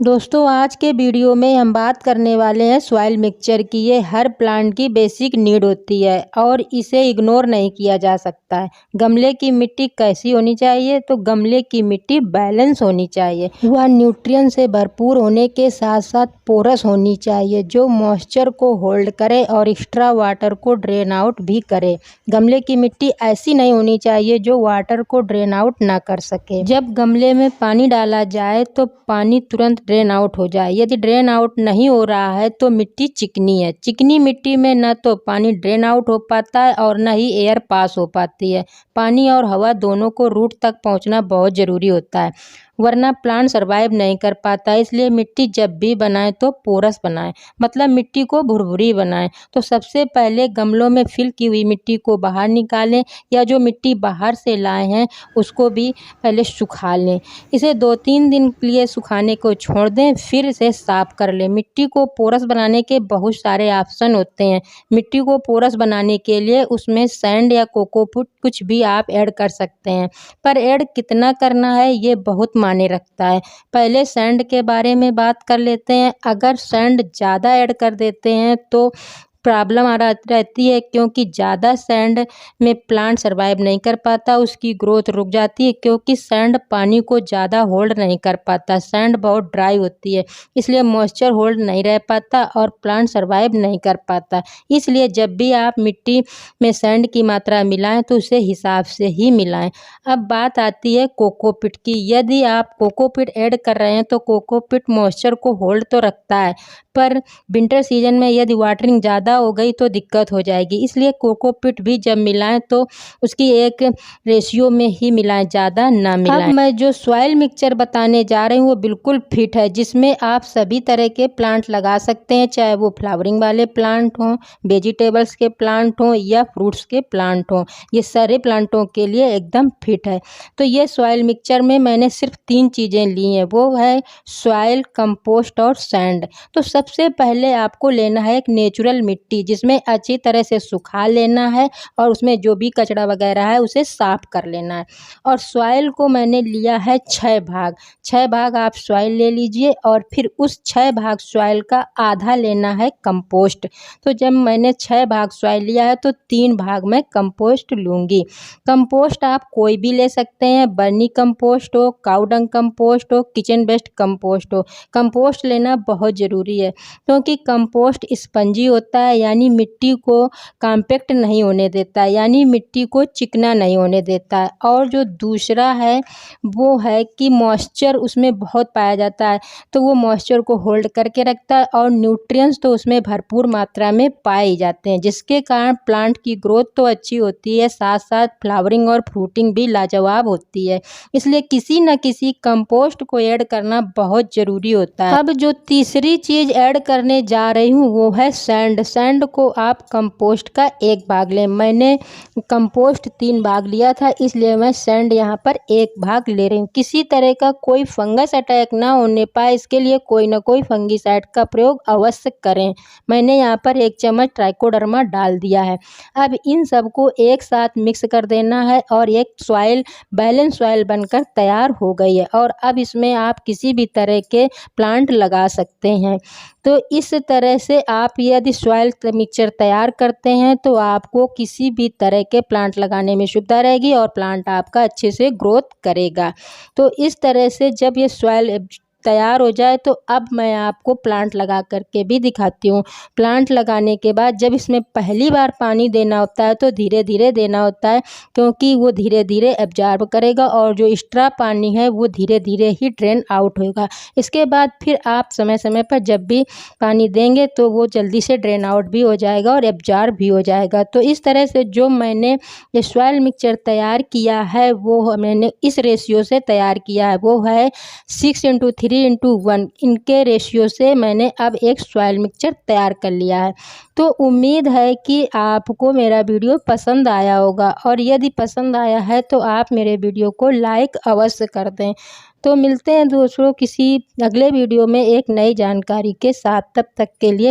दोस्तों आज के वीडियो में हम बात करने वाले हैं सॉइल मिक्सचर की। ये हर प्लांट की बेसिक नीड होती है और इसे इग्नोर नहीं किया जा सकता है। गमले की मिट्टी कैसी होनी चाहिए? तो गमले की मिट्टी बैलेंस होनी चाहिए। वह न्यूट्रिएंट से भरपूर होने के साथ साथ पोरस होनी चाहिए जो मॉइस्चर को होल्ड करे और एक्स्ट्रा वाटर को ड्रेन आउट भी करे। गमले की मिट्टी ऐसी नहीं होनी चाहिए जो वाटर को ड्रेन आउट ना कर सके। जब गमले में पानी डाला जाए तो पानी तुरंत ड्रेन आउट हो जाए। यदि ड्रेन आउट नहीं हो रहा है तो मिट्टी चिकनी है। चिकनी मिट्टी में न तो पानी ड्रेन आउट हो पाता है और न ही एयर पास हो पाती है। पानी और हवा दोनों को रूट तक पहुंचना बहुत ज़रूरी होता है, वरना प्लांट सरवाइव नहीं कर पाता। इसलिए मिट्टी जब भी बनाएं तो पोरस बनाएं, मतलब मिट्टी को भुरभुरी बनाएं। तो सबसे पहले गमलों में फिल की हुई मिट्टी को बाहर निकालें या जो मिट्टी बाहर से लाए हैं उसको भी पहले सुखा लें। इसे 2-3 दिन के लिए सुखाने को छोड़ दें, फिर इसे साफ कर लें। मिट्टी को पोरस बनाने के बहुत सारे ऑप्शन होते हैं। मिट्टी को पोरस बनाने के लिए उसमें सैंड या कोकोपीट कुछ भी आप ऐड कर सकते हैं, पर ऐड कितना करना है ये बहुत मायने रखता है। पहले सैंड के बारे में बात कर लेते हैं। अगर सैंड ज़्यादा ऐड कर देते हैं तो प्रॉब्लम रहती है, क्योंकि ज़्यादा सैंड में प्लांट सरवाइव नहीं कर पाता, उसकी ग्रोथ रुक जाती है, क्योंकि सैंड पानी को ज़्यादा होल्ड नहीं कर पाता। सैंड बहुत ड्राई होती है, इसलिए मॉइस्चर होल्ड नहीं रह पाता और प्लांट सरवाइव नहीं कर पाता। इसलिए जब भी आप मिट्टी में सैंड की मात्रा मिलाएं तो उसे हिसाब से ही मिलाएं। अब बात आती है कोकोपीट की। यदि आप कोकोपीट ऐड कर रहे हैं तो कोकोपीट मॉइस्चर को होल्ड तो रखता है, पर विंटर सीजन में यदि वाटरिंग ज़्यादा हो गई तो दिक्कत हो जाएगी। इसलिए कोकोपीट भी जब मिलाएं तो उसकी एक रेशियो में ही मिलाएं, ज़्यादा ना मिलाएं। अब मैं जो सॉइल मिक्सचर बताने जा रही हूँ वो बिल्कुल फिट है, जिसमें आप सभी तरह के प्लांट लगा सकते हैं, चाहे वो फ्लावरिंग वाले प्लांट हों, वेजिटेबल्स के प्लांट हों या फ्रूट्स के प्लांट हों। ये सारे प्लांटों के लिए एकदम फिट है। तो ये सॉइल मिक्सचर में मैंने सिर्फ 3 चीज़ें ली हैं, वो है सॉइल, कंपोस्ट और सैंड। तो सबसे पहले आपको लेना है एक नेचुरल मिट्टी, जिसमें अच्छी तरह से सुखा लेना है और उसमें जो भी कचरा वगैरह है उसे साफ कर लेना है। और सॉइल को मैंने लिया है 6 भाग। 6 भाग आप सॉइल ले लीजिए और फिर उस 6 भाग सॉइल का आधा लेना है कंपोस्ट। तो जब मैंने 6 भाग सॉइल लिया है तो 3 भाग मैं कंपोस्ट लूँगी। कंपोस्ट आप कोई भी ले सकते हैं, बर्मी कंपोस्ट हो, काऊ डंग कंपोस्ट हो, किचन वेस्ट कंपोस्ट हो। कंपोस्ट लेना बहुत ज़रूरी है, क्योंकि कंपोस्ट स्पंजी होता है, यानी मिट्टी को कॉम्पैक्ट नहीं होने देता है, यानी मिट्टी को चिकना नहीं होने देता है। और जो दूसरा है वो है कि मॉइस्चर उसमें बहुत पाया जाता है, तो वो मॉइस्चर को होल्ड करके रखता है और न्यूट्रिएंट्स तो उसमें भरपूर मात्रा में पाए जाते हैं, जिसके कारण प्लांट की ग्रोथ तो अच्छी होती है, साथ साथ फ्लावरिंग और फ्रूटिंग भी लाजवाब होती है। इसलिए किसी न किसी कंपोस्ट को ऐड करना बहुत ज़रूरी होता है। अब जो तीसरी चीज़ ऐड करने जा रही हूँ वो है सैंड। सैंड को आप कंपोस्ट का 1 भाग लें। मैंने कंपोस्ट 3 भाग लिया था, इसलिए मैं सैंड यहाँ पर 1 भाग ले रही हूँ। किसी तरह का कोई फंगस अटैक ना होने पाए, इसके लिए कोई ना कोई फंगिसाइड का प्रयोग अवश्य करें। मैंने यहाँ पर 1 चम्मच ट्राइकोडर्मा डाल दिया है। अब इन सबको एक साथ मिक्स कर देना है और एक सॉइल बैलेंस सॉइल बनकर तैयार हो गई है। और अब इसमें आप किसी भी तरह के प्लांट लगा सकते हैं। तो इस तरह से आप यदि सॉइल मिक्सचर तैयार करते हैं तो आपको किसी भी तरह के प्लांट लगाने में सुविधा रहेगी और प्लांट आपका अच्छे से ग्रोथ करेगा। तो इस तरह से जब ये सॉइल तैयार हो जाए तो अब मैं आपको प्लांट लगा करके भी दिखाती हूँ। प्लांट लगाने के बाद जब इसमें पहली बार पानी देना होता है तो धीरे धीरे देना होता है, क्योंकि वो धीरे धीरे एब्जॉर्ब करेगा और जो एक्स्ट्रा पानी है वो धीरे धीरे ही ड्रेन आउट होगा। इसके बाद फिर आप समय समय पर जब भी पानी देंगे तो वो जल्दी से ड्रेन आउट भी हो जाएगा और एब्जॉर्ब भी हो जाएगा। तो इस तरह से जो मैंने ये सॉइल मिक्सचर तैयार किया है वो मैंने इस रेशियो से तैयार किया है, वो है 6:3:1। इनके रेशियो से मैंने अब एक सॉइल मिक्सचर तैयार कर लिया है। तो उम्मीद है कि आपको मेरा वीडियो पसंद आया होगा, और यदि पसंद आया है तो आप मेरे वीडियो को लाइक अवश्य कर दें। तो मिलते हैं दोस्तों किसी अगले वीडियो में एक नई जानकारी के साथ। तब तक के लिए